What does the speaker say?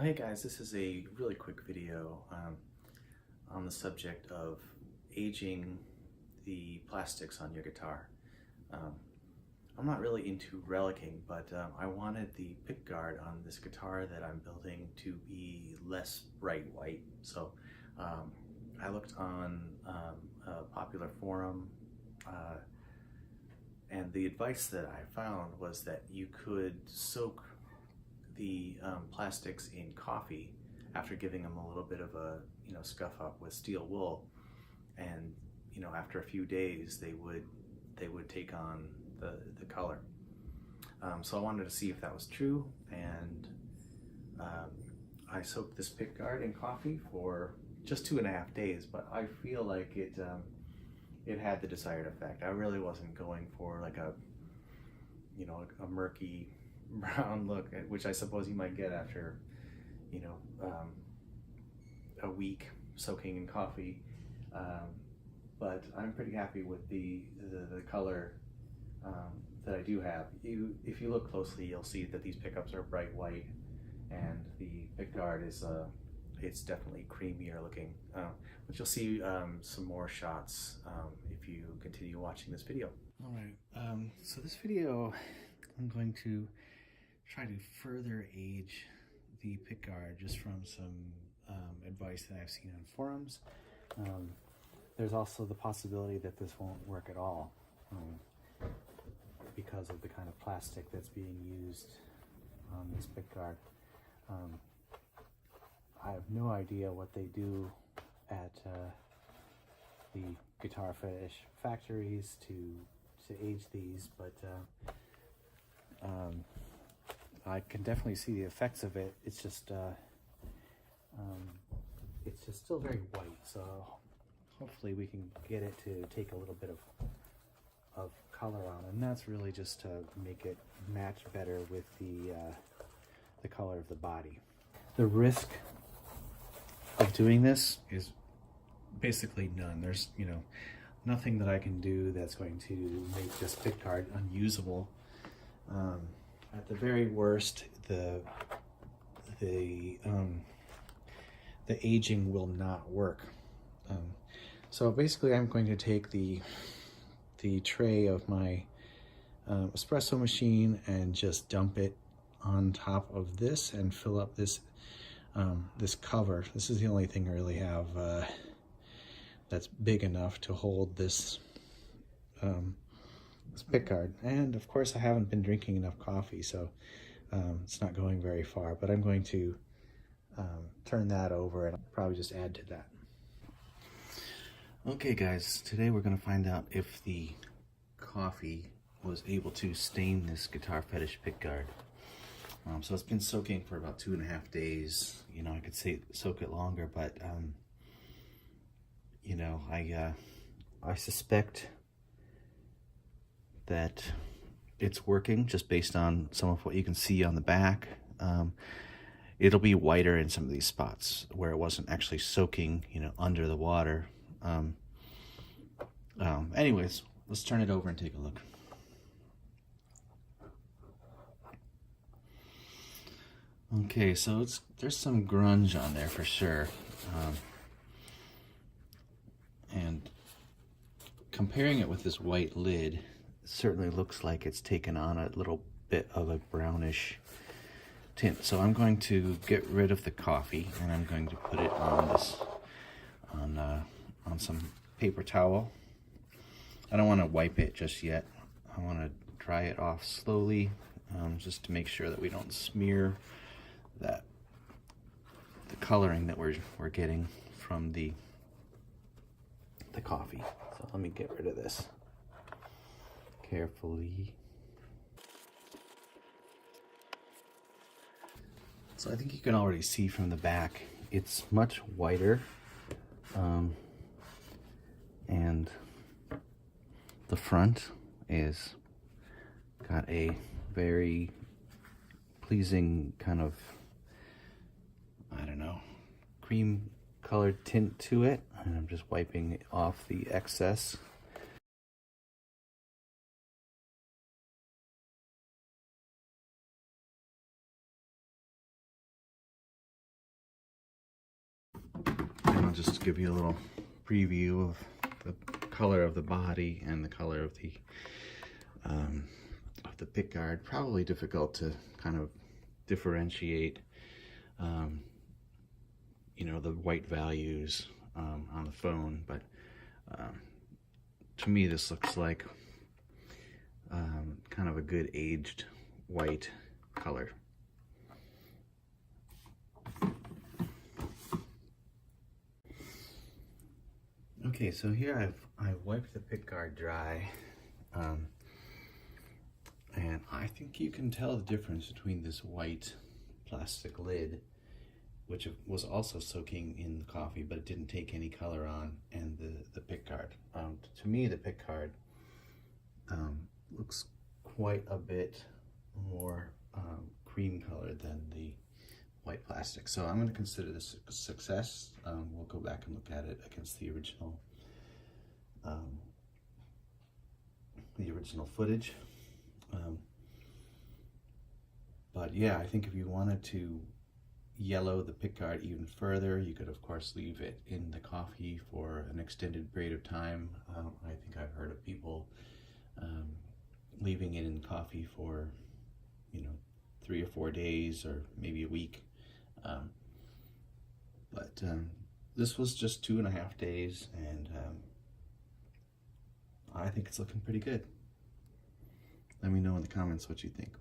Hey guys, this is a really quick video on the subject of aging the plastics on your guitar. I'm not really into relicking, but I wanted the pickguard on this guitar that I'm building to be less bright white. So I looked on a popular forum and the advice that I found was that you could soak the plastics in coffee after giving them a little bit of a scuff up with steel wool, and after a few days they would take on the color. So I wanted to see if that was true, and I soaked this pickguard in coffee for just 2.5 days, but I feel like it had the desired effect. I really wasn't going for like a murky brown look, which I suppose you might get after a week soaking in coffee, but I'm pretty happy with the color that I do have. If you look closely, you'll see that these pickups are bright white, and the pickguard is it's definitely creamier looking, but you'll see some more shots if you continue watching this video. All right, so this video I'm going to try to further age the pickguard just from some advice that I've seen on forums. There's also the possibility that this won't work at all because of the kind of plastic that's being used on this pickguard. I have no idea what they do at the Guitarfetish factories to age these, but I can definitely see the effects of it. It's just still very white, so hopefully we can get it to take a little bit of color on, and that's really just to make it match better with the color of the body. The risk of doing this is basically none. There's nothing that I can do that's going to make this pickguard unusable. At the very worst, the aging will not work. So basically, I'm going to take the tray of my espresso machine and just dump it on top of this and fill up this this cover. This is the only thing I really have that's big enough to hold this this pickguard. And of course I haven't been drinking enough coffee, so it's not going very far, but I'm going to turn that over and I'll probably just add to that. Okay guys, today we're going to find out if the coffee was able to stain this Guitarfetish pickguard. So it's been soaking for about 2.5 days. I could say soak it longer, but I suspect that it's working just based on some of what you can see on the back. It'll be whiter in some of these spots where it wasn't actually soaking, under the water. Anyways, let's turn it over and take a look. Okay, so there's some grunge on there for sure. And comparing it with this white lid, it certainly looks like it's taken on a little bit of a brownish tint. So I'm going to get rid of the coffee, and I'm going to put it on this on some paper towel. I don't want to wipe it just yet. I want to dry it off slowly, just to make sure that we don't smear the coloring that we're getting from the coffee. So let me get rid of this carefully. So I think you can already see from the back it's much whiter, and the front is got a very pleasing kind of, I don't know, cream colored tint to it, and I'm just wiping off the excess. I'll just give you a little preview of the color of the body and the color of the pickguard. Probably difficult to kind of differentiate, you know, the white values on the phone, but to me this looks like kind of a good aged white color. Okay, so here I've wiped the pickguard dry, and I think you can tell the difference between this white plastic lid, which was also soaking in the coffee, but it didn't take any color on, and the pickguard. To me, the pickguard looks quite a bit more cream colored than the white plastic. So I'm going to consider this a success. We'll go back and look at it against the original footage. But yeah, I think if you wanted to yellow the pickguard even further, you could of course leave it in the coffee for an extended period of time. I think I've heard of people leaving it in coffee for, you know, 3 or 4 days or maybe a week. But this was just 2.5 days, and I think it's looking pretty good. Let me know in the comments what you think.